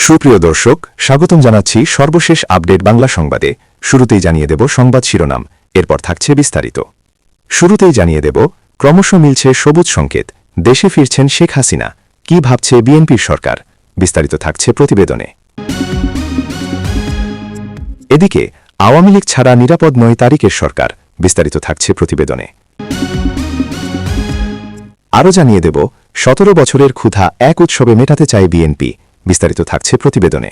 সুপ্রিয় দর্শক, স্বাগতম জানাচ্ছি সর্বশেষ আপডেট বাংলা সংবাদে। শুরুতেই জানিয়ে দেব সংবাদ শিরোনাম, এরপর থাকছে বিস্তারিত। শুরুতেই জানিয়ে দেব, ক্রমশ মিলছে সবুজ সংকেত, দেশে ফিরছেন শেখ হাসিনা, কি ভাবছে বিএনপির সরকার, বিস্তারিত থাকছে প্রতিবেদনে। এদিকে আওয়ামী লীগ ছাড়া নিরাপদ নয় তারিকের সরকার, বিস্তারিত থাকছে প্রতিবেদনে। আরও জানিয়ে দেব, ১৭ বছরের ক্ষুধা এক উৎসবে মেটাতে চায় বিএনপি, বিস্তারিত থাকছে প্রতিবেদনে।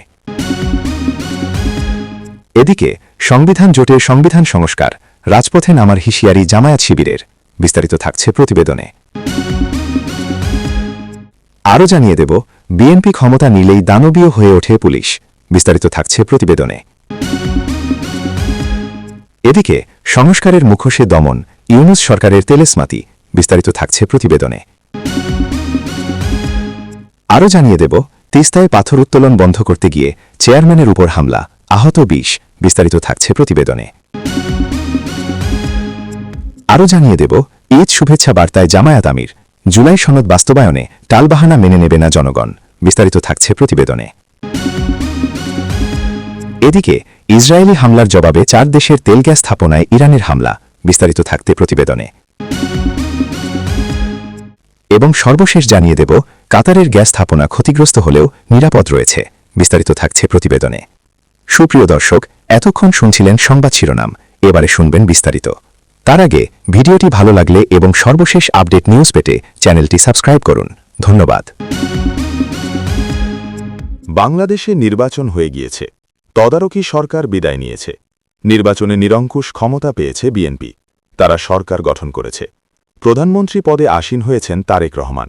এদিকে সংবিধান জোটের সংবিধান সংস্কার, রাজপথে নামার হুঁশিয়ারি জামায়াত শিবিরের, বিস্তারিত থাকছে প্রতিবেদনে। আরও জানিয়ে দেব, বিএনপি ক্ষমতা নিলেই দানবীয় হয়ে ওঠে পুলিশ, বিস্তারিত থাকছে প্রতিবেদনে। এদিকে সংস্কারের মুখোশে দমন, ইউনূস সরকারের তেলেসমাতি, বিস্তারিত থাকছে প্রতিবেদনে। আরও জানিয়ে দেব, তিস্তায় পাথর উত্তোলন বন্ধ করতে গিয়ে চেয়ারম্যানের উপর হামলা, আহত ২০, বিস্তারিত থাকছে প্রতিবেদনে। আরও জানিয়ে দেব, ঈদ শুভেচ্ছা বার্তায় জামায়াত আমির, জুলাই সনদ বাস্তবায়নে টালবাহানা মেনে নেবে না জনগণ, বিস্তারিত থাকছে প্রতিবেদনে। এদিকে ইসরায়েলি হামলার জবাবে ৪ দেশের তেল গ্যাস স্থাপনায় ইরানের হামলা, বিস্তারিত থাকতে প্রতিবেদনে। এবং সর্বশেষ জানিয়ে দেব, কাতারের গ্যাস স্থাপনা ক্ষতিগ্রস্ত হলেও নিরাপদ রয়েছে, বিস্তারিত থাকছে প্রতিবেদনে। সুপ্রিয় দর্শক, এতক্ষণ শুনছিলেন সংবাদ শিরোনাম, এবারে শুনবেন বিস্তারিত। তার আগে ভিডিওটি ভালো লাগলে এবং সর্বশেষ আপডেট নিউজ পেতে চ্যানেলটি সাবস্ক্রাইব করুন। ধন্যবাদ। বাংলাদেশে নির্বাচন হয়ে গিয়েছে, তদারকি সরকার বিদায় নিয়েছে, নির্বাচনে নিরঙ্কুশ ক্ষমতা পেয়েছে বিএনপি, তারা সরকার গঠন করেছে। প্রধানমন্ত্রী পদে আসীন হয়েছেন তারেক রহমান।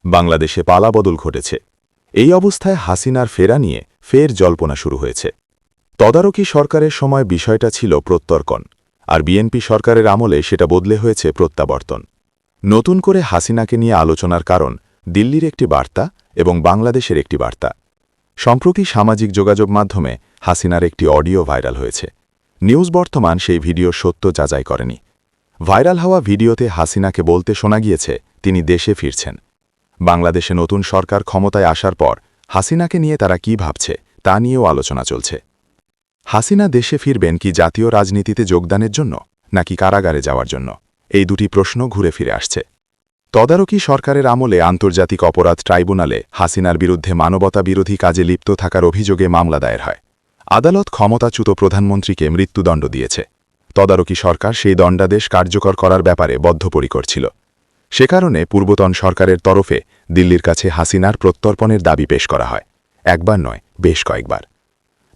বাংলাদেশে পালাবদল ঘটেছে। এই অবস্থায় হাসিনার ফেরা নিয়ে ফের জল্পনা শুরু হয়েছে। তদারকি সরকারের সময় বিষয়টা ছিল প্রত্যর্পণ, আর বিএনপি সরকারের আমলে সেটা বদলে হয়েছে প্রত্যাবর্তন। নতুন করে হাসিনাকে নিয়ে আলোচনার কারণ দিল্লির একটি বার্তা এবং বাংলাদেশের একটি বার্তা। সম্প্রতি সামাজিক যোগাযোগ মাধ্যমে হাসিনার একটি অডিও ভাইরাল হয়েছে। নিউজ বর্তমান সেই ভিডিও সত্য যাচাই করেনি। ভাইরাল হওয়া ভিডিওতে হাসিনাকে বলতে শোনা গিয়েছে তিনি দেশে ফিরছেন। বাংলাদেশে নতুন সরকার ক্ষমতায় আসার পর হাসিনাকে নিয়ে তারা কি ভাবছে তা নিয়েও আলোচনা চলছে। হাসিনা দেশে ফিরবেন কি জাতীয় রাজনীতিতে যোগদানের জন্য, নাকি কারাগারে যাওয়ার জন্য? এই দুটি প্রশ্ন ঘুরে ফিরে আসছে। তদারকি সরকারের আমলে আন্তর্জাতিক অপরাধ ট্রাইব্যুনালে হাসিনার বিরুদ্ধে মানবতা বিরোধী কাজে লিপ্ত থাকার অভিযোগে মামলা দায়ের হয়। আদালত ক্ষমতাচ্যুত প্রধানমন্ত্রীকে মৃত্যুদণ্ড দিয়েছে। তদারকি সরকার সেই দণ্ডাদেশ কার্যকর করার ব্যাপারে বদ্ধপরিকর ছিল। সে কারণে পূর্বতন সরকারের তরফে দিল্লির কাছে হাসিনার প্রত্যর্পণের দাবি পেশ করা হয়, একবার নয়, বেশ কয়েকবার।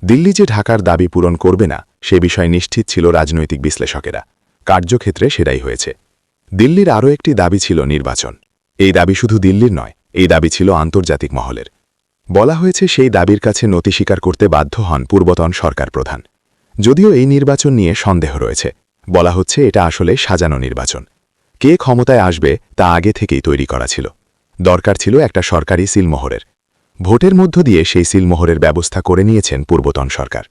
দিল্লি যে ঢাকার দাবি পূরণ করবে না সে বিষয়ে নিশ্চিত ছিল রাজনৈতিক বিশ্লেষকেরা। কার্যক্ষেত্রে সেটাই হয়েছে। দিল্লির আরও একটি দাবি ছিল নির্বাচন। এই দাবি শুধু দিল্লির নয়, এই দাবি ছিল আন্তর্জাতিক মহলের। বলা হয়েছে সেই দাবির কাছে নতি স্বীকার করতে বাধ্য হন পূর্বতন সরকার প্রধান। যদিও এই নির্বাচন নিয়ে সন্দেহ রয়েছে। বলা হচ্ছে এটা আসলে সাজানো নির্বাচন। কে ক্ষমতায় আসবে তা আগে থেকেই তৈরি করা ছিল। দরকার ছিল একটা সরকারি সিলমোহরের। ভোটের মধ্য দিয়ে সেই সিলমোহরের ব্যবস্থা করে নিয়েছেন পূর্বতন সরকার।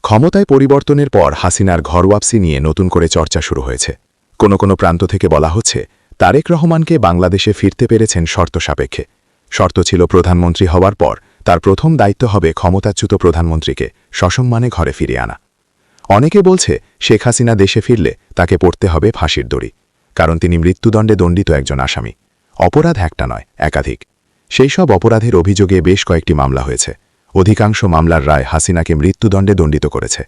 ক্ষমতায় পরিবর্তনের পর হাসিনার ঘরওয়াপসি নিয়ে নতুন করে চর্চা শুরু হয়েছে। কোনো কোনো প্রান্ত থেকে বলা হচ্ছে তারেক রহমানকে বাংলাদেশে ফিরতে পেরেছেন শর্ত সাপেক্ষে। শর্ত ছিল প্রধানমন্ত্রী হওয়ার পর তার প্রথম দায়িত্ব হবে ক্ষমতাচ্যুত প্রধানমন্ত্রীকে সসম্মানে ঘরে ফিরিয়ে আনা। অনেকে বলছে শেখ হাসিনা দেশে ফিরলে তাকে পড়তে হবে ফাঁসির দড়ি, কারণ তিনি মৃত্যুদণ্ডে দণ্ডিত একজন আসামি। অপরাধ একটা নয়, একাধিক। সেই সব অপরাধের অভিযোগে বেশ কয়েকটি মামলা হয়েছে। অধিকাংশ মামলার রায় হাসিনাকে মৃত্যুদণ্ডে দণ্ডিত করেছে।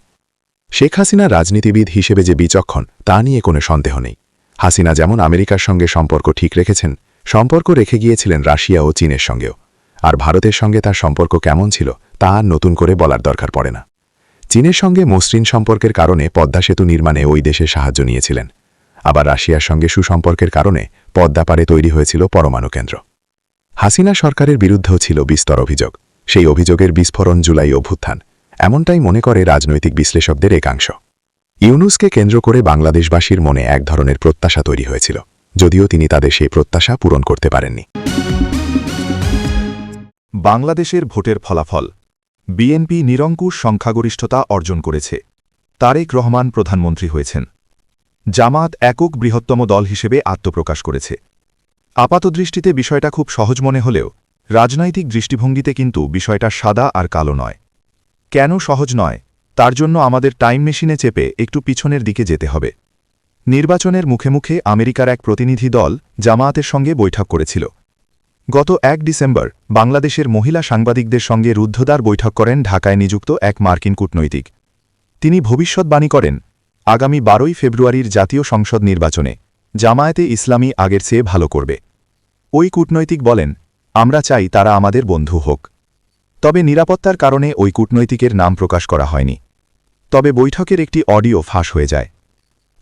শেখ হাসিনা রাজনীতিবিদ হিসেবে যে বিচক্ষণ তা নিয়ে কোনো সন্দেহ নেই। হাসিনা যেমন আমেরিকার সঙ্গে সম্পর্ক ঠিক রেখেছেন, সম্পর্ক রেখে গিয়েছিলেন রাশিয়া ও চীনের সঙ্গেও। আর ভারতের সঙ্গে তার সম্পর্ক কেমন ছিল তা আর নতুন করে বলার দরকার পড়ে না। চীনের সঙ্গে মসৃণ সম্পর্কের কারণে পদ্মা সেতু নির্মাণে ওই দেশের সাহায্য নিয়েছিলেন। আবার রাশিয়ার সঙ্গে সুসম্পর্কের কারণে পদ্মা পারে তৈরি হয়েছিল পরমাণু কেন্দ্র। হাসিনা সরকারের বিরুদ্ধেও ছিল বিস্তর অভিযোগ। সেই অভিযোগের বিস্ফোরণ জুলাই অভ্যুত্থান, এমনটাই মনে করে রাজনৈতিক বিশ্লেষকদের একাংশ। ইউনূসকে কেন্দ্র করে বাংলাদেশবাসীর মনে এক ধরনের প্রত্যাশা তৈরি হয়েছিল, যদিও তিনি তাদের সেই প্রত্যাশা পূরণ করতে পারেননি। বাংলাদেশের ভোটের ফলাফল। বিএনপি নিরঙ্কুশ সংখ্যাগরিষ্ঠতা অর্জন করেছে। তারেক রহমান প্রধানমন্ত্রী হয়েছেন। জামাত একক বৃহত্তম দল হিসেবে আত্মপ্রকাশ করেছে। আপাতদৃষ্টিতে বিষয়টা খুব সহজ মনে হলেও রাজনৈতিক দৃষ্টিভঙ্গিতে কিন্তু বিষয়টা সাদা আর কালো নয়। কেন সহজ নয়, তার জন্য আমাদের টাইম মেশিনে চেপে একটু পিছনের দিকে যেতে হবে। নির্বাচনের মুখে মুখে আমেরিকার এক প্রতিনিধি দল জামায়াতের সঙ্গে বৈঠক করেছিল। গত ১ ডিসেম্বর বাংলাদেশের মহিলা সাংবাদিকদের সঙ্গে রুদ্ধদ্বার বৈঠক করেন ঢাকায় নিযুক্ত এক মার্কিন কূটনৈতিক। তিনি ভবিষ্যৎবাণী করেন, আগামী ১২ই ফেব্রুয়ারির জাতীয় সংসদ নির্বাচনে জামায়াতে ইসলামী আগের চেয়ে ভালো করবে। ওই কূটনৈতিক বলেন, আমরা চাই তারা আমাদের বন্ধু হোক। তবে নিরাপত্তার কারণে ওই কূটনৈতিকের নাম প্রকাশ করা হয়নি। তবে বৈঠকের একটি অডিও ফাঁস হয়ে যায়।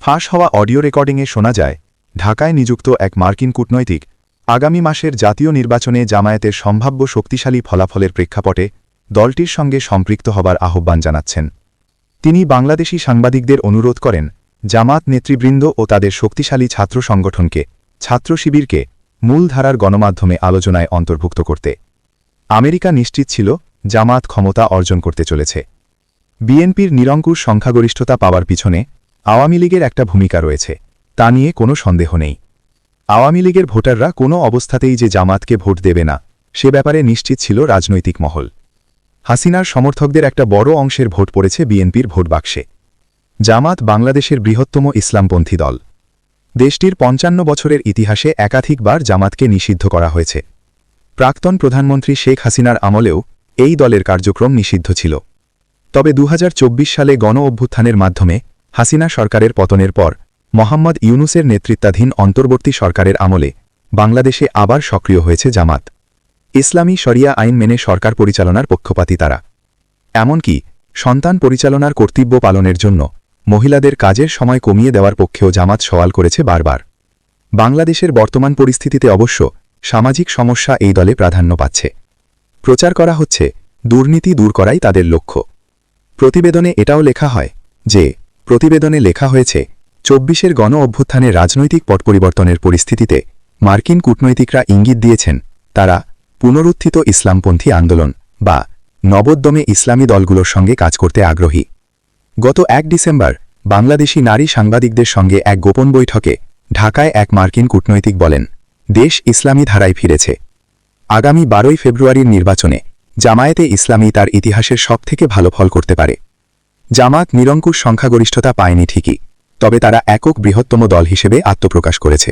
ফাঁস হওয়া অডিও রেকর্ডিংয়ে শোনা যায়, ঢাকায় নিযুক্ত এক মার্কিন কূটনৈতিক আগামী মাসের জাতীয় নির্বাচনে জামায়াতের সম্ভাব্য শক্তিশালী ফলাফলের প্রেক্ষাপটে দলটির সঙ্গে সম্পৃক্ত হবার আহ্বান জানাচ্ছেন। তিনি বাংলাদেশি সাংবাদিকদের অনুরোধ করেন, জামাত নেতৃবৃন্দ ও তাদের শক্তিশালী ছাত্র সংগঠনকে, ছাত্র শিবিরকে মূলধারার গণমাধ্যমে আলোচনায় অন্তর্ভুক্ত করতে। আমেরিকা নিশ্চিত ছিল জামাত ক্ষমতা অর্জন করতে চলেছে। বিএনপির নিরঙ্কুশ সংখ্যাগরিষ্ঠতা পাওয়ার পিছনে আওয়ামী লীগের একটা ভূমিকা রয়েছে, তা নিয়ে কোনো সন্দেহ নেই। আওয়ামী লীগের ভোটাররা কোনো অবস্থাতেই যে জামাতকে ভোট দেবে না, সে ব্যাপারে নিশ্চিত ছিল রাজনৈতিক মহল। হাসিনার সমর্থকদের একটা বড় অংশের ভোট পড়েছে বিএনপির ভোট বাক্সে। জামাত বাংলাদেশের বৃহত্তম ইসলামপন্থী দল। দেশটির ৫৫ বছরের ইতিহাসে একাধিকবার জামাতকে নিষিদ্ধ করা হয়েছে। প্রাক্তন প্রধানমন্ত্রী শেখ হাসিনার আমলেও এই দলের কার্যক্রম নিষিদ্ধ ছিল। তবে ২০২৪ সালে গণ অভ্যুত্থানের মাধ্যমে হাসিনা সরকারের পতনের পর মোহাম্মদ ইউনূসের নেতৃত্বাধীন অন্তর্বর্তী সরকারের আমলে বাংলাদেশে আবার সক্রিয় হয়েছে জামাত। ইসলামী শরিয়া আইন মেনে সরকার পরিচালনার পক্ষপাতী তারা। এমনকি সন্তান পরিচালনার কর্তব্য পালনের জন্য মহিলাদের কাজের সময় কমিয়ে দেওয়ার পক্ষেও জামাত সওয়াল করেছে বারবার। বাংলাদেশের বর্তমান পরিস্থিতিতে অবশ্য সামাজিক সমস্যা এই দলে প্রাধান্য পাচ্ছে। প্রচার করা হচ্ছে দুর্নীতি দূর করাই তাদের লক্ষ্য। প্রতিবেদনে এটাও লেখা হয় যে, প্রতিবেদনে লেখা হয়েছে ২৪-এর গণ অভ্যুত্থানে রাজনৈতিক পট পরিবর্তনের পরিস্থিতিতে মার্কিন কূটনৈতিকরা ইঙ্গিত দিয়েছেন তারা পুনরুত্থিত ইসলামপন্থী আন্দোলন বা নবোদ্যমে ইসলামী দলগুলোর সঙ্গে কাজ করতে আগ্রহী। গত ১ ডিসেম্বর বাংলাদেশি নারী সাংবাদিকদের সঙ্গে এক গোপন বৈঠকে ঢাকায় এক মার্কিন কূটনৈতিক বলেন, দেশ ইসলামী ধারায় ফিরেছে। আগামী ১২ই ফেব্রুয়ারির নির্বাচনে জামায়াতে ইসলামী তার ইতিহাসের সবথেকে ভালো ফল করতে পারে। জামাত নিরঙ্কুশ সংখ্যাগরিষ্ঠতা পায়নি ঠিকই, তবে তারা একক বৃহত্তম দল হিসেবে আত্মপ্রকাশ করেছে।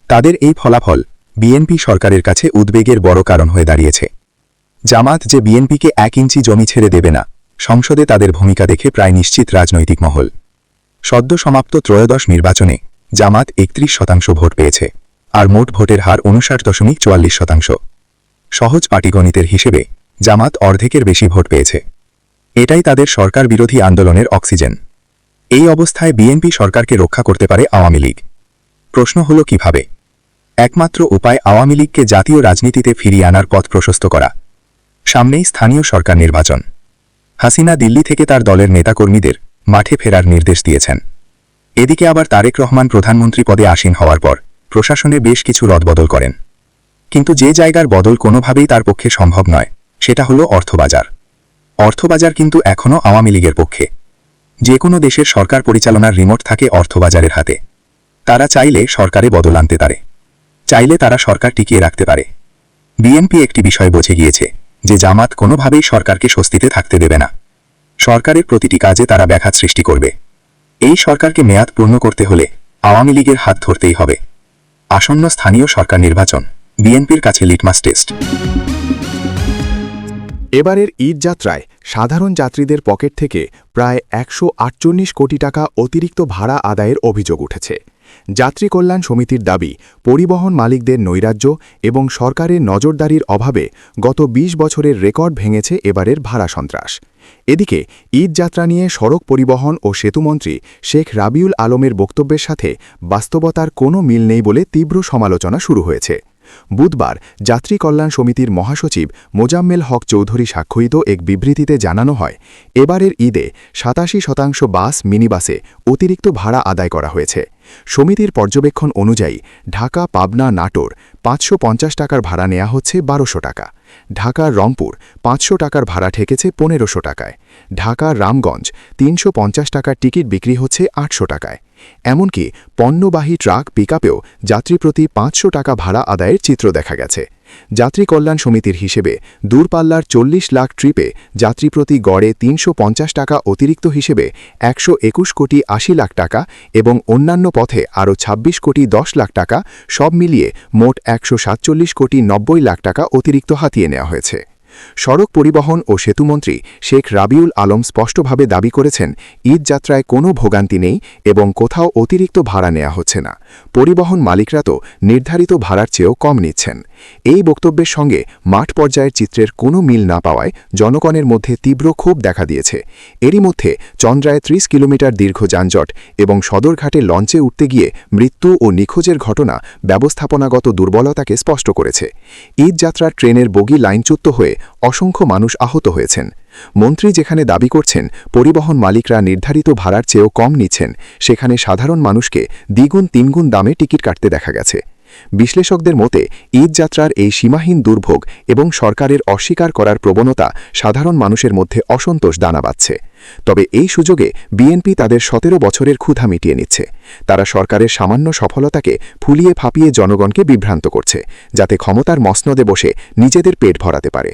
তাদের এই ফলাফল বিএনপি সরকারের কাছে উদ্বেগের বড় কারণ হয়ে দাঁড়িয়েছে। জামাত যে বিএনপিকে ১ ইঞ্চি জমি ছেড়ে দেবে না, সংসদে তাদের ভূমিকা দেখে প্রায় নিশ্চিত রাজনৈতিক মহল। সদ্য সমাপ্ত ত্রয়োদশ নির্বাচনে জামাত ৩১% ভোট পেয়েছে, আর মোট ভোটের হার ৫৯.৪৪%। সহজ পাটিগণিতের হিসেবে জামাত অর্ধেকের বেশি ভোট পেয়েছে। এটাই তাদের সরকার বিরোধী আন্দোলনের অক্সিজেন। এই অবস্থায় বিএনপি সরকারকে রক্ষা করতে পারে আওয়ামী লীগ। প্রশ্ন হল কিভাবে? একমাত্র উপায় আওয়ামী লীগকে জাতীয় রাজনীতিতে ফিরিয়ে আনার পথ প্রশস্ত করা। সামনেই স্থানীয় সরকার নির্বাচন। হাসিনা দিল্লি থেকে তার দলের নেতাকর্মীদের মাঠে ফেরার নির্দেশ দিয়েছেন। এদিকে আবার তারেক রহমান প্রধানমন্ত্রী পদে আসীন হওয়ার পর প্রশাসনে বেশ কিছু রদবদল করেন। কিন্তু যে জায়গার বদল কোনোভাবেই তার পক্ষে সম্ভব নয়, সেটা হলো অর্থবাজার। অর্থবাজার কিন্তু এখনও আওয়ামী লীগের পক্ষে। যে কোনো দেশের সরকার পরিচালনার রিমোট থাকে অর্থবাজারের হাতে। তারা চাইলে সরকারে বদল আনতে পারে, চাইলে তারা সরকার টিকিয়ে রাখতে পারে। বিএনপি একটি বিষয় বুঝে গিয়েছে যে জামাত কোনোভাবেই সরকারকে স্বস্তিতে থাকতে দেবে না। সরকারের প্রতিটি কাজে তারা ব্যাঘাত সৃষ্টি করবে। এই সরকারকে মেয়াদ পূর্ণ করতে হলে আওয়ামী লীগের হাত ধরতেই হবে। আসন্ন স্থানীয় সরকার নির্বাচন বিএনপির কাছে লিটমাস টেস্ট। এবারের ঈদ যাত্রায় সাধারণ যাত্রীদের পকেট থেকে প্রায় ১৪৮ কোটি টাকা অতিরিক্ত ভাড়া আদায়ের অভিযোগ উঠেছে। যাত্রী কল্যাণ সমিতির দাবি, পরিবহন মালিকদের নৈরাজ্য এবং সরকারের নজরদারির অভাবে গত ২০ বছরের রেকর্ড ভেঙেছে এবারের ভাড়া সন্ত্রাস। এদিকে ঈদ যাত্রা নিয়ে সড়ক পরিবহন ও সেতুমন্ত্রী শেখ রাবিউল আলমের বক্তব্যের সাথে বাস্তবতার কোনো মিল নেই বলে তীব্র সমালোচনা শুরু হয়েছে। বুধবার যাত্রী কল্যাণ সমিতির মহাসচিব মোজাম্মেল হক চৌধুরী স্বাক্ষরিত এক বিবৃতিতে জানানো হয়, এবারের ঈদে ৮৭% বাস মিনিবাসে অতিরিক্ত ভাড়া আদায় করা হয়েছে। সমিতির পর্যবেক্ষণ অনুযায়ী ঢাকা পাবনা নাটোর ৫৫০ টাকার ভাড়া নেওয়া হচ্ছে ১২০০ টাকা, ঢাকা রংপুর ৫০০ টাকার ভাড়া ঠেকেছে ১৫০০ টাকায়, ঢাকা রামগঞ্জ ৩৫০ টাকার টিকিট বিক্রি হচ্ছে ৮০০ টাকায়। এমনকি পণ্যবাহী ট্রাক পিকআপেও যাত্রী প্রতি ৫০০ টাকা ভাড়া আদায়ের চিত্র দেখা গেছে। যাত্রী কল্যাণ সমিতির হিসেবে দূরপাল্লার ৪০ লাখ ট্রিপে যাত্রী প্রতি গড়ে ৩৫০ টাকা অতিরিক্ত হিসেবে ১২১ কোটি ৮০ লাখ টাকা এবং অন্যান্য পথে আরও ২৬ কোটি ১০ লাখ টাকা সব মিলিয়ে মোট ১৪৭ কোটি ৯০ লাখ টাকা অতিরিক্ত হাতিয়ে নেওয়া হয়েছে। সড়ক পরিবহন ও সেতুমন্ত্রী শেখ রাবিউল আলম স্পষ্টভাবে দাবি করেছেন, ঈদ যাত্রায় কোনো ভোগান্তি নেই এবং কোথাও অতিরিক্ত ভাড়া নেওয়া হচ্ছে না। পরিবহন মালিকরা তো নির্ধারিত ভাড়ার চেয়েও কম নিচ্ছেন। এই বক্তব্যের সঙ্গে মাঠ পর্যায়ের চিত্রের কোনো মিল না পাওয়ায় জনগণের মধ্যে তীব্র ক্ষোভ দেখা দিয়েছে। এরই মধ্যে চন্দ্রায় ৩০ কিলোমিটার দীর্ঘ যানজট এবং সদরঘাটে লঞ্চে উঠতে গিয়ে মৃত্যু ও নিখোঁজের ঘটনা ব্যবস্থাপনাগত দুর্বলতাকে স্পষ্ট করেছে। ঈদ যাত্রার ট্রেনের বগি লাইনচ্যুত হয়ে অসংখ্য মানুষ আহত হয়েছেন। মন্ত্রী যেখানে দাবি করছেন পরিবহন মালিকরা নির্ধারিত ভাড়ার চেয়েও কম নিচ্ছেন, সেখানে সাধারণ মানুষকে দ্বিগুণ তিনগুণ দামে টিকিট কাটতে দেখা গেছে। বিশ্লেষকদের মতে ঈদ যাত্রার এই সীমাহীন দুর্ভোগ এবং সরকারের অস্বীকার করার প্রবণতা সাধারণ মানুষের মধ্যে অসন্তোষ দানা বাঁধছে। তবে এই সুযোগে বিএনপি তাদের ১৭ বছরের ক্ষুধা মিটিয়ে নিচ্ছে। তারা সরকারের সামান্য সফলতাকে ফুলিয়ে ফাঁপিয়ে জনগণকে বিভ্রান্ত করছে, যাতে ক্ষমতার মসনদে বসে নিজেদের পেট ভরাতে পারে।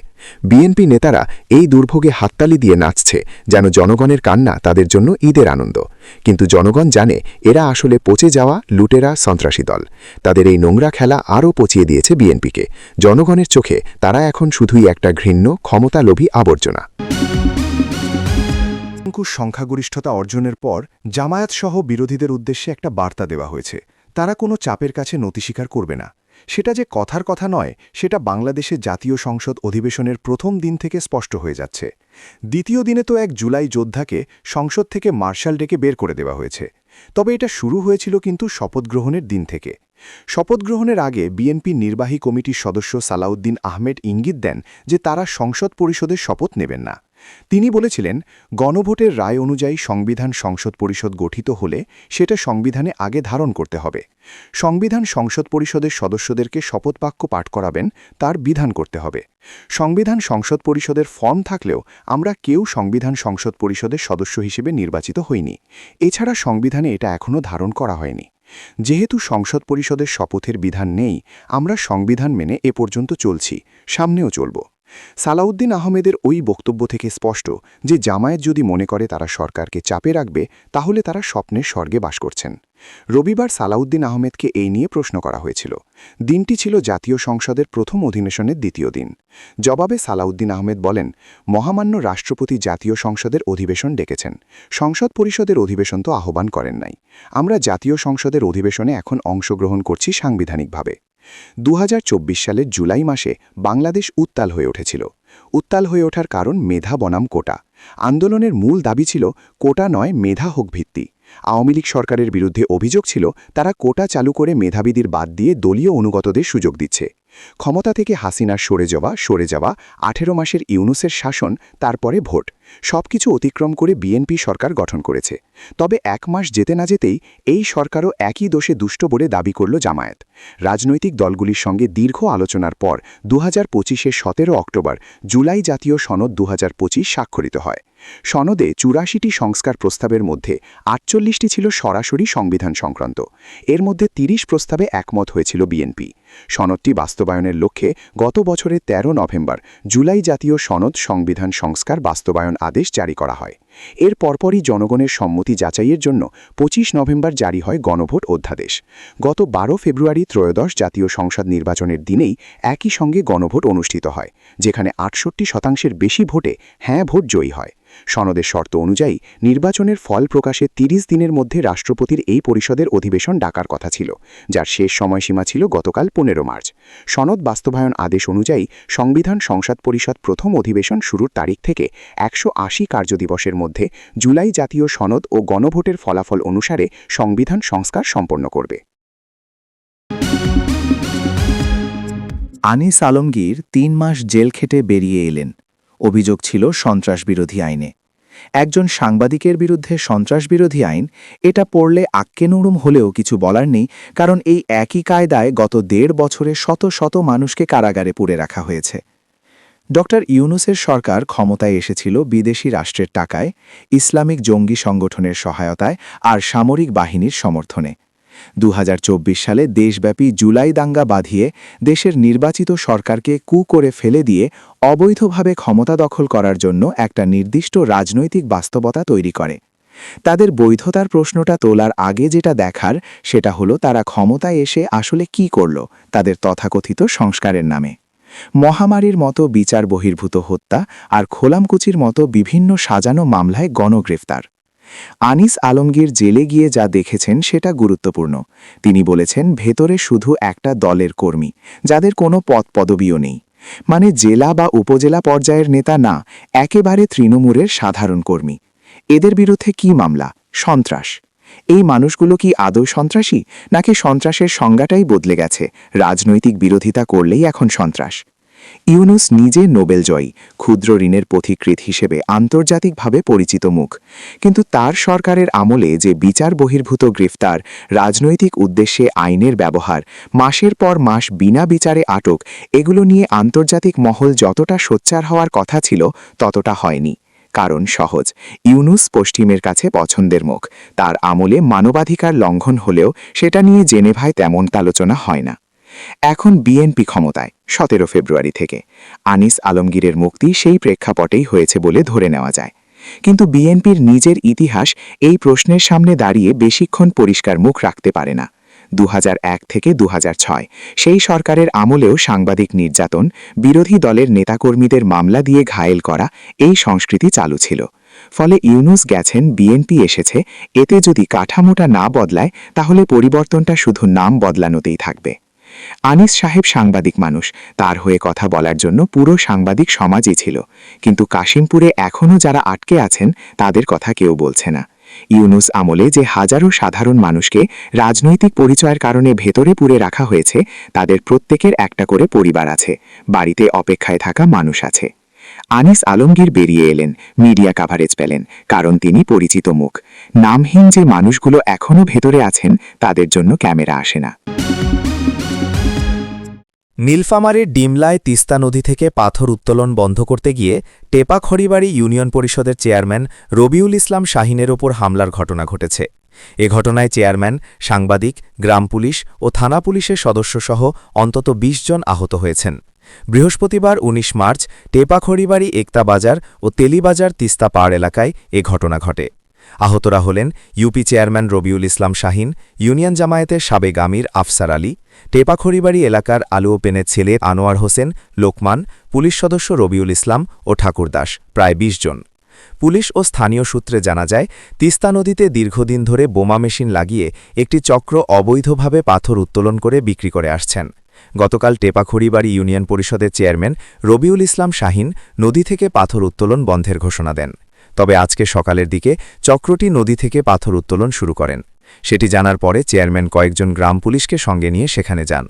বিএনপি নেতারা এই দুর্ভোগে হাততালি দিয়ে নাচছে, যেন জনগণের কান্না তাদের জন্য ঈদের আনন্দ। কিন্তু জনগণ জানে এরা আসলে পচে যাওয়া লুটেরা সন্ত্রাসী দল। তাদের এই নোংরা খেলা আরও পচিয়ে দিয়েছে বিএনপিকে। জনগণের চোখে তারা এখন শুধুই একটা ঘৃণ্য ক্ষমতালোভী আবর্জনা। সংখ্যাগরিষ্ঠতা অর্জনের পর জামায়াতসহ বিরোধীদের উদ্দেশ্যে একটা বার্তা দেওয়া হয়েছে, তারা কোনো চাপের কাছে নতি স্বীকার করবে না। সেটা যে কথার কথা নয়, সেটা বাংলাদেশে জাতীয় সংসদ অধিবেশনের প্রথম দিন থেকে স্পষ্ট হয়ে যাচ্ছে। দ্বিতীয় দিনে তো ১ জুলাই যোদ্ধাকে সংসদ থেকে মার্শাল ডেকে বের করে দেওয়া হয়েছে। তবে এটা শুরু হয়েছিল কিন্তু শপথ গ্রহণের দিন থেকে। শপথ গ্রহণের আগে বিএনপি নির্বাহী কমিটির সদস্য সালাউদ্দিন আহমেদ ইঙ্গিত দেন যে তারা সংসদ পরিষদের শপথ নেবেন না। তিনি বলেছিলেন, গণভোটের রায় অনুযায়ী সংবিধান সংসদ পরিষদ গঠিত হলে সেটা সংবিধানে আগে ধারণ করতে হবে। সংবিধান সংসদ পরিষদের সদস্যদেরকে শপথবাক্য পাঠ করাবেন, তার বিধান করতে হবে। সংবিধান সংসদ পরিষদের ফর্ম থাকলেও আমরা কেউ সংবিধান সংসদ পরিষদের সদস্য হিসেবে নির্বাচিত হইনি। এছাড়া সংবিধানে এটা এখনও ধারণ করা হয়নি। যেহেতু সংসদ পরিষদের শপথের বিধান নেই, আমরা সংবিধান মেনে এ পর্যন্ত চলছি, সামনেও চলব। সালাউদ্দিন আহমেদের ওই বক্তব্য থেকে স্পষ্ট যে জামায়াত যদি মনে করে তারা সরকারকে চাপে রাখবে, তাহলে তারা স্বপ্নের স্বর্গে বাস করছেন। রবিবার সালাউদ্দিন আহমেদকে এই নিয়ে প্রশ্ন করা হয়েছিল। দিনটি ছিল জাতীয় সংসদের প্রথম অধিবেশনের দ্বিতীয় দিন। জবাবে সালাউদ্দিন আহমেদ বলেন, মহামান্য রাষ্ট্রপতি জাতীয় সংসদের অধিবেশন ডেকেছেন, সংসদ পরিষদের অধিবেশন তো আহ্বান করেন নাই। আমরা জাতীয় সংসদের অধিবেশনে এখন অংশগ্রহণ করছি সাংবিধানিকভাবে। ২০২৪ সালের জুলাই মাসে বাংলাদেশ উত্তাল হয়ে উঠেছিল। উত্তাল হয়ে ওঠার কারণ মেধা বনাম কোটা। আন্দোলনের মূল দাবি ছিল কোটা নয়, মেধা হোক ভিত্তি। আওয়ামী লীগ সরকারের বিরুদ্ধে অভিযোগ ছিল তারা কোটা চালু করে মেধাবীদের বাদ দিয়ে দলীয় অনুগতদের সুযোগ দিচ্ছে। ক্ষমতা থেকে হাসিনার সরে যাওয়া ১৮ মাসের ইউনূসের শাসন, তারপরে ভোট, সবকিছু অতিক্রম করে বিএনপি সরকার গঠন করেছে। তবে ১ মাস যেতে না যেতেই এই সরকারও একই দোষে দুষ্ট বলে দাবি করল জামায়াত। রাজনৈতিক দলগুলির সঙ্গে দীর্ঘ আলোচনার পর ২০২৫-এর ১৭ অক্টোবর জুলাই জাতীয় সনদ ২০২৫ স্বাক্ষরিত হয়। সনদে ৮৪টি সংস্কার প্রস্তাবের মধ্যে ৪৮টি ছিল সরাসরি সংবিধান সংক্রান্ত। এর মধ্যে ৩০ প্রস্তাবে একমত হয়েছিল বিএনপি। সনদটি বাস্তবায়নের লক্ষ্যে গত বছরের ১৩ নভেম্বর জুলাই জাতীয় সনদ সংবিধান সংস্কার বাস্তবায়ন আদেশ জারি করা হয়। এর পরপরই জনগণের সম্মতি যাচাইয়ের জন্য ২৫ নভেম্বর জারি হয় গণভোট অধ্যাদেশ। গত ১২ ফেব্রুয়ারি ত্রয়োদশ জাতীয় সংসদ নির্বাচনের দিনেই একই সঙ্গে গণভোট অনুষ্ঠিত হয়, যেখানে ৬৮% বেশি ভোটে হ্যাঁ ভোট জয়ী হয়। সনদের শর্ত অনুযায়ী নির্বাচনের ফল প্রকাশে ৩০ দিনের মধ্যে রাষ্ট্রপতির এই পরিষদের অধিবেশন ডাকার কথা ছিল, যার শেষ সময়সীমা ছিল গতকাল ১৫ মার্চ। সনদ বাস্তবায়ন আদেশ অনুযায়ী সংবিধান সংসদ পরিষদ প্রথম অধিবেশন শুরুর তারিখ থেকে ১৮০ কার্যদিবসের মধ্যে জুলাই জাতীয় সনদ ও গণভোটের ফলাফল অনুসারে সংবিধান সংস্কার সম্পন্ন করবে। আনিস আলমগীর ৩ মাস জেল খেটে বেরিয়ে এলেন। অভিযোগ ছিল সন্ত্রাসবিরোধী আইনে। একজন সাংবাদিকের বিরুদ্ধে সন্ত্রাসবিরোধী আইন, এটা পড়লে আক্কেনুরুম হলেও কিছু বলার নেই, কারণ এই একই কায়দায় গত ১.৫ বছরে শত শত মানুষকে কারাগারে পুরে রাখা হয়েছে। ড. ইউনূসের সরকার ক্ষমতায় এসেছিল বিদেশি রাষ্ট্রের টাকায়, ইসলামিক জঙ্গি সংগঠনের সহায়তায় আর সামরিক বাহিনীর সমর্থনে। 2024 সালে দেশব্যাপী জুলাই দাঙ্গা বাঁধিয়ে দেশের নির্বাচিত সরকারকে কু করে ফেলে দিয়ে অবৈধভাবে ক্ষমতা দখল করার জন্য একটা নির্দিষ্ট রাজনৈতিক বাস্তবতা তৈরি করে। তাদের বৈধতার প্রশ্নটা তোলার আগে যেটা দেখার সেটা হলো তারা ক্ষমতায় এসে আসলে কি করল তাদের তথাকথিত সংস্কারের নামে। মহামারীর মতো বিচার বহির্ভূত হত্যা আর খোলামকুচির মতো বিভিন্ন সাজানো মামলায় গণগ্রেফতার। আনিস আলমগীর জেলে গিয়ে যা দেখেছেন সেটা গুরুত্বপূর্ণ। তিনি বলেছেন ভেতরে শুধু একটা দলের কর্মী, যাদের কোনো পদপদবিও নেই, মানে জেলা বা উপজেলা পর্যায়ের নেতা না, একেবারে তৃণমূলের সাধারণ কর্মী। এদের বিরুদ্ধে কি মামলা? সন্ত্রাস। এই মানুষগুলো কি আদৌ সন্ত্রাসী, নাকি সন্ত্রাসের সংজ্ঞাটাই বদলে গেছে, রাজনৈতিক বিরোধিতা করলেই এখন সন্ত্রাস? ইউনুস নিজে নোবেলজয়ী, ক্ষুদ্র ঋণের পথিকৃৎ হিসেবে আন্তর্জাতিকভাবে পরিচিত মুখ, কিন্তু তার সরকারের আমলে যে বিচার বহির্ভূত গ্রেফতার, রাজনৈতিক উদ্দেশ্যে আইনের ব্যবহার, মাসের পর মাস বিনা বিচারে আটক, এগুলো নিয়ে আন্তর্জাতিক মহল যতটা সোচ্চার হওয়ার কথা ছিল ততটা হয়নি। কারণ সহজ, ইউনুস পশ্চিমের কাছে পছন্দের মুখ। তার আমলে মানবাধিকার লঙ্ঘন হলেও সেটা নিয়ে জেনেভায় তেমন আলোচনা হয় না। এখন বিএনপি ক্ষমতায় 17 ফেব্রুয়ারি থেকে। আনিস আলমগীরের মুক্তি সেই প্রেক্ষাপটেই হয়েছে বলে ধরে নেওয়া যায়। কিন্তু বিএনপির নিজের ইতিহাস এই প্রশ্নের সামনে দাঁড়িয়ে বেশিক্ষণ পরিষ্কার মুখ রাখতে পারে না। 2001 থেকে 2006 সেই সরকারের আমলেও সাংবাদিক নির্যাতন, বিরোধী দলের নেতাকর্মীদের মামলা দিয়ে ঘায়েল করা, এই সংস্কৃতি চালু ছিল। ফলে ইউনুস গেছেন, বিএনপি এসেছে, এতে যদি কাঠামোটা না বদলায় তাহলে পরিবর্তনটা শুধু নাম বদলানোতেই থাকবে। আনিস সাহেব সাংবাদিক মানুষ, তার হয়ে কথা বলার জন্য পুরো সাংবাদিক সমাজই ছিল, কিন্তু কাশিমপুরে এখনও যারা আটকে আছেন তাদের কথা কেউ বলছে না। ইউনুস আমলে যে হাজারো সাধারণ মানুষকে রাজনৈতিক পরিচয়ের কারণে ভেতরে পুরে রাখা হয়েছে, তাদের প্রত্যেকের একটা করে পরিবার আছে, বাড়িতে অপেক্ষায় থাকা মানুষ আছে। আনিস আলমগীর বেরিয়ে এলেন, মিডিয়া কাভারেজ পেলেন, কারণ তিনি পরিচিত মুখ। নামহীন যে মানুষগুলো এখনও ভেতরে আছেন তাদের জন্য ক্যামেরা আসে না। নীলফামারীর ডিমলায় তিস্তা নদী থেকে পাথর উত্তোলন বন্ধ করতে গিয়ে টেপাখড়িবাড়ি ইউনিয়ন পরিষদের চেয়ারম্যান রবিউল ইসলাম শাহিনের ওপর হামলার ঘটনা ঘটেছে। এ ঘটনায় চেয়ারম্যান, সাংবাদিক, গ্রাম পুলিশ ও থানা পুলিশের সদস্যসহ অন্তত ২০ জন আহত হয়েছেন। বৃহস্পতিবার ১৯ মার্চ টেপাখড়িবাড়ি একতা বাজার ও তেলিবাজার তিস্তা পাড় এলাকায় এ ঘটনা ঘটে। আহতরা হলেন UP chairman Rabiul Islam Shahin, union জামায়াতের সাবেক আমির আফসার আলী, টেপাখড়িবাড়ি এলাকার আলু ওপেনের ছেলে আনোয়ার হোসেন, লোকমান, পুলিশ সদস্য রবিউল ইসলাম ও ঠাকুর দাস, প্রায় ২০ জন। পুলিশ ও স্থানীয় সূত্রে জানা যায়, তিস্তা নদীতে দীর্ঘদিন ধরে বোমা মেশিন লাগিয়ে একটি চক্র অবৈধভাবে পাথর উত্তোলন করে বিক্রি করে আসছেন। গতকাল টেপাখড়িবাড়ি ইউনিয়ন পরিষদের চেয়ারম্যান রবিউল ইসলাম শাহিন নদী থেকে পাথর উত্তোলন বন্ধের ঘোষণা দেন। তবে আজকে সকালের দিকে চক্রটি নদী থেকে পাথর উত্তোলন শুরু করেন। সেটি জানার পরে চেয়ারম্যান কয়েকজন গ্রাম পুলিশকে সঙ্গে নিয়ে সেখানে যান।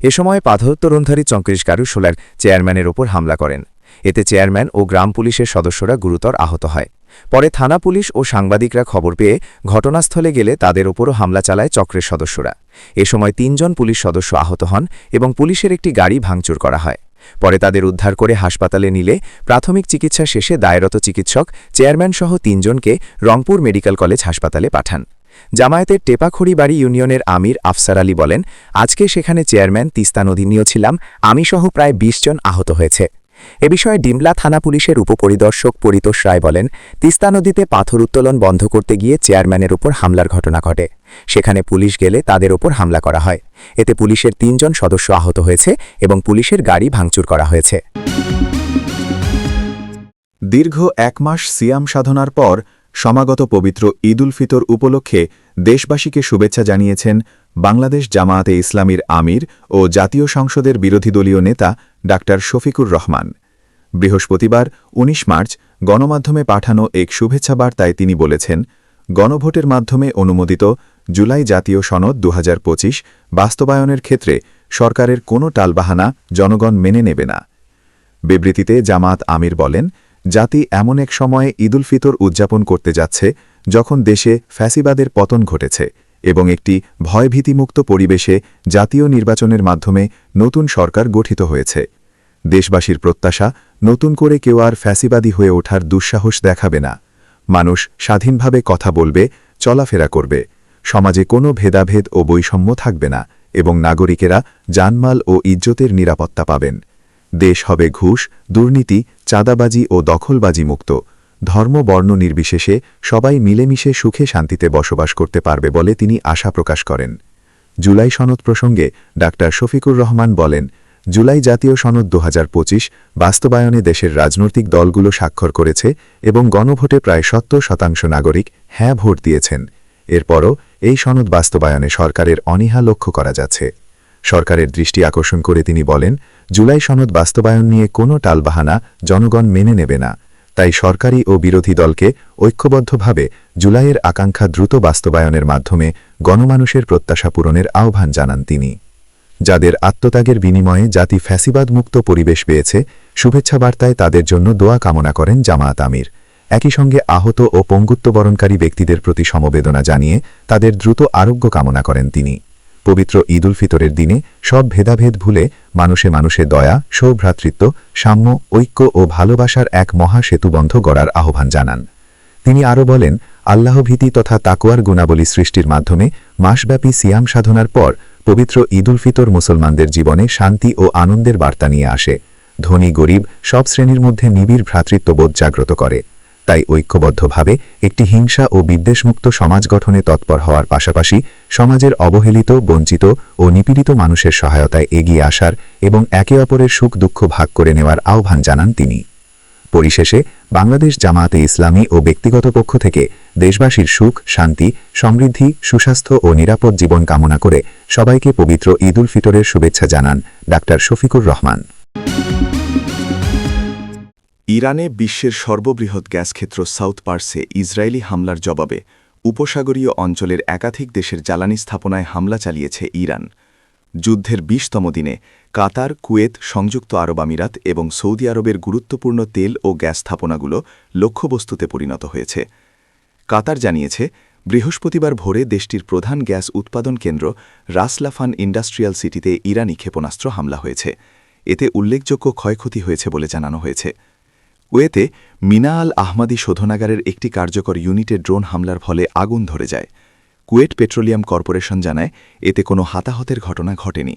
এ সময় পাথর উত্তোলনধারী চঙ্করিশ কারুশোলার চেয়ারম্যানের ওপর হামলা করেন। এতে চেয়ারম্যান ও গ্রাম পুলিশের সদস্যরা গুরুতর আহত হয়। পরে থানা পুলিশ ও সাংবাদিকরা খবর পেয়ে ঘটনাস্থলে গেলে তাদের ওপরও হামলা চালায় চক্রের সদস্যরা। এ সময় ৩ জন পুলিশ সদস্য আহত হন এবং পুলিশের একটি গাড়ি ভাঙচুর করা হয়। পরে তাদের উদ্ধার করে হাসপাতালে নিলে প্রাথমিক চিকিৎসা শেষে দায়রত চিকিৎসক চেয়ারম্যানসহ ৩ জনকে রংপুর মেডিকেল কলেজ হাসপাতালে পাঠান। জামায়াতের টেপাখড়িবাড়ি ইউনিয়নের আমির আফসার আলী বলেন, আজকে সেখানে চেয়ারম্যান, তিস্তা নদী নিয়েও ছিলাম, আমিসহ প্রায় ২০ জন আহত হয়েছে। এ বিষয়ে ডিমলা থানা পুলিশের উপপরিদর্শক পরিতোষ রায় বলেন, তিস্তা নদীতে পাথর উত্তোলন বন্ধ করতে গিয়ে চেয়ারম্যানের উপর হামলার ঘটনা ঘটে। সেখানে পুলিশ গেলে তাদের ওপর হামলা করা হয়। এতে পুলিশের ৩ জন সদস্য আহত হয়েছে এবং পুলিশের গাড়ি ভাঙচুর করা হয়েছে। দীর্ঘ ১ মাস সিয়াম সাধনার পর সমাগত পবিত্র ঈদ উল ফিতর উপলক্ষে দেশবাসীকে শুভেচ্ছা জানিয়েছেন বাংলাদেশ জামায়াতে ইসলামীর আমির ও জাতীয় সংসদের বিরোধী দলীয় নেতা ডা শফিকুর রহমান। বৃহস্পতিবার ১৯ মার্চ গণমাধ্যমে পাঠানো এক শুভেচ্ছা বার্তায় তিনি বলেছেন, গণভোটের মাধ্যমে অনুমোদিত জুলাই জাতীয় সনদ ২০২৫ বাস্তবায়নের ক্ষেত্রে সরকারের কোনো টালবাহানা জনগণ মেনে নেবে না। বিবৃতিতে জামায়াত আমির বলেন, জাতি এমন এক সময়ে ঈদ উল ফিতর উদযাপন করতে যাচ্ছে যখন দেশে ফ্যাসিবাদের পতন ঘটেছে এবং একটি ভয়ভীতিমুক্ত পরিবেশে জাতীয় নির্বাচনের মাধ্যমে নতুন সরকার গঠিত হয়েছে। দেশবাসীর প্রত্যাশা, নতুন করে কেউ আর ফ্যাসিবাদী হয়ে ওঠার দুঃসাহস দেখাবে না। মানুষ স্বাধীনভাবে কথা বলবে, চলাফেরা করবে। সমাজে কোনো ভেদাভেদ ও বৈষম্য থাকবে না এবং নাগরিকেরা জানমাল ও ইজ্জতের নিরাপত্তা পাবেন। দেশ হবে ঘুষ, দুর্নীতি, চাঁদাবাজি ও দখলবাজি মুক্ত। ধর্ম বর্ণ নির্বিশেষে সবাই মিলেমিশে সুখে শান্তিতে বসবাস করতে পারবে বলে তিনি আশা প্রকাশ করেন। জুলাই সনদ প্রসঙ্গে ডাক্তার শফিকুর রহমান বলেন, জুলাই জাতীয় সনদ 2025 বাস্তবায়নে দেশের রাজনৈতিক দলগুলো স্বাক্ষর করেছে এবং গণভোটে প্রায় 70% নাগরিক হ্যাঁ ভোট দিয়েছেন। এরপরও এই সনদ বাস্তবায়নে সরকারের অনীহা লক্ষ্য করা যাচ্ছে। সরকারের দৃষ্টি আকর্ষণ করে তিনি বলেন, জুলাই সনদ বাস্তবায়ন নিয়ে কোনো টালবাহানা জনগণ মেনে নেবে না। তাই সরকারি ও বিরোধী দলকে ঐক্যবদ্ধভাবে জুলাইয়ের আকাঙ্ক্ষা দ্রুত বাস্তবায়নের মাধ্যমে গণমানুষের প্রত্যাশা পূরণের আহ্বান জানান তিনি। যাদের আত্মত্যাগের বিনিময়ে জাতি ফ্যাসিবাদমুক্ত পরিবেশ পেয়েছে, শুভেচ্ছা বার্তায় তাদের জন্য দোয়া কামনা করেন জামায়াত আমির। একই সঙ্গে আহত ও পঙ্গুত্ববরণকারী ব্যক্তিদের প্রতি সমবেদনা জানিয়ে তাদের দ্রুত আরোগ্য কামনা করেন তিনি। পবিত্র ঈদ উল ফিতরের দিনে সব ভেদাভেদ ভুলে মানুষে মানুষে দয়া, সৌভ্রাতৃত্ব, সাম্য, ঐক্য ও ভালোবাসার এক মহা সেতুবন্ধ গড়ার আহ্বান জানান। তিনি আরও বলেন, আল্লাহভীতি তথা তাকওয়ার গুণাবলী সৃষ্টির মাধ্যমে মাসব্যাপী সিয়াম সাধনার পর পবিত্র ঈদ উল ফিতর মুসলমানদের জীবনে শান্তি ও আনন্দের বার্তা নিয়ে আসে। ধনী গরিব সব শ্রেণীর মধ্যে নিবিড় ভ্রাতৃত্ববোধ জাগ্রত করে। তাই ঐক্যবদ্ধভাবে একটি হিংসা ও বিদ্বেষমুক্ত সমাজ গঠনে তৎপর হওয়ার পাশাপাশি সমাজের অবহেলিত, বঞ্চিত ও নিপীড়িত মানুষের সহায়তায় এগিয়ে আসার এবং একে অপরের সুখ দুঃখ ভাগ করে নেওয়ার আহ্বান জানান তিনি। পরিশেষে বাংলাদেশ জামায়াতে ইসলামী ও ব্যক্তিগত পক্ষ থেকে দেশবাসীর সুখ, শান্তি, সমৃদ্ধি, সুস্বাস্থ্য ও নিরাপদ জীবন কামনা করে সবাইকে পবিত্র ঈদ উল ফিতরের শুভেচ্ছা জানান ডাক্তার শফিকুর রহমান। ইরানে বিশ্বের সর্ববৃহৎ গ্যাস ক্ষেত্র সাউথ পার্সে ইসরায়েলি হামলার জবাবে উপসাগরীয় অঞ্চলের একাধিক দেশের জ্বালানি স্থাপনায় হামলা চালিয়েছে ইরান। যুদ্ধের 20তম দিনে কাতার, কুয়েত, সংযুক্ত আরব আমিরাত এবং সৌদি আরবের গুরুত্বপূর্ণ তেল ও গ্যাস স্থাপনাগুলো লক্ষ্যবস্তুতে পরিণত হয়েছে। কাতার জানিয়েছে, বৃহস্পতিবার ভোরে দেশটির প্রধান গ্যাস উৎপাদন কেন্দ্র রাস লাফান ইন্ডাস্ট্রিয়াল সিটিতে ইরানি ক্ষেপণাস্ত্র হামলা হয়েছে। এতে উল্লেখযোগ্য ক্ষয়ক্ষতি হয়েছে বলে জানানো হয়েছে। কুয়েতে মিনা আল আহমাদি শোধনাগারের একটি কার্যকর ইউনিটে ড্রোন হামলার ফলে আগুন ধরে যায়। কুয়েট পেট্রোলিয়াম কর্পোরেশন জানায়, এতে কোনো হতাহতের ঘটনা ঘটেনি।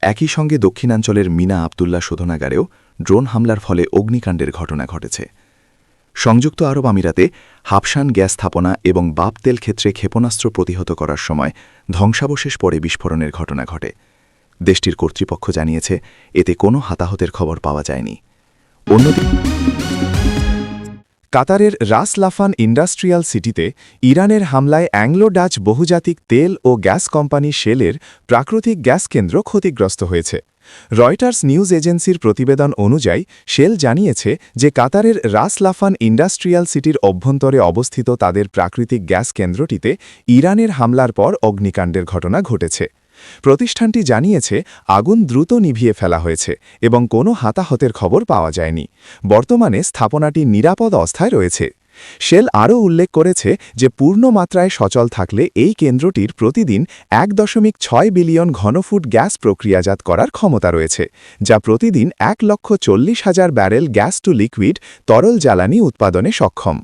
একই সঙ্গে দক্ষিণাঞ্চলের মিনা আবদুল্লাহ শোধনাগারেও ড্রোন হামলার ফলে অগ্নিকাণ্ডের ঘটনা ঘটেছে। সংযুক্ত আরব আমিরাতে হাবশান গ্যাস স্থাপনা এবং বাপ তেল ক্ষেত্রে ক্ষেপণাস্ত্র প্রতিহত করার সময় ধ্বংসাবশেষ পড়ে বিস্ফোরণের ঘটনা ঘটে। দেশটির কর্তৃপক্ষ জানিয়েছে, এতে কোনো হতাহতের খবর পাওয়া যায়নি। কাতারের রাস লাফান ইন্ডাস্ট্রিয়াল সিটিতে ইরানের হামলায় অ্যাংলো ডাচ বহুজাতিক তেল ও গ্যাস কোম্পানি শেলের প্রাকৃতিক গ্যাস কেন্দ্র ক্ষতিগ্রস্ত হয়েছে। রয়টার্স নিউজ এজেন্সির প্রতিবেদন অনুযায়ী শেল জানিয়েছে যে কাতারের রাস লাফান ইন্ডাস্ট্রিয়াল সিটির অভ্যন্তরে অবস্থিত তাদের প্রাকৃতিক গ্যাস কেন্দ্রটিতে ইরানের হামলার পর অগ্নিকাণ্ডের ঘটনা ঘটেছে। প্রতিষ্ঠানটি জানিয়েছে, আগুন দ্রুত নিভিয়ে ফেলা হয়েছে এবং কোনো হতাহতের খবর পাওয়া যায়নি। বর্তমানে স্থাপনাটি নিরাপদ অবস্থায় রয়েছে। শেল আরও উল্লেখ করেছে যে পূর্ণ মাত্রায় সচল থাকলে এই কেন্দ্রটির প্রতিদিন 1.6 বিলিয়ন ঘনফুট গ্যাস প্রক্রিয়াজাত করার ক্ষমতা রয়েছে, যা প্রতিদিন 1,40,000 ব্যারেল গ্যাস টু লিকুইড তরল জ্বালানি উৎপাদনে সক্ষম।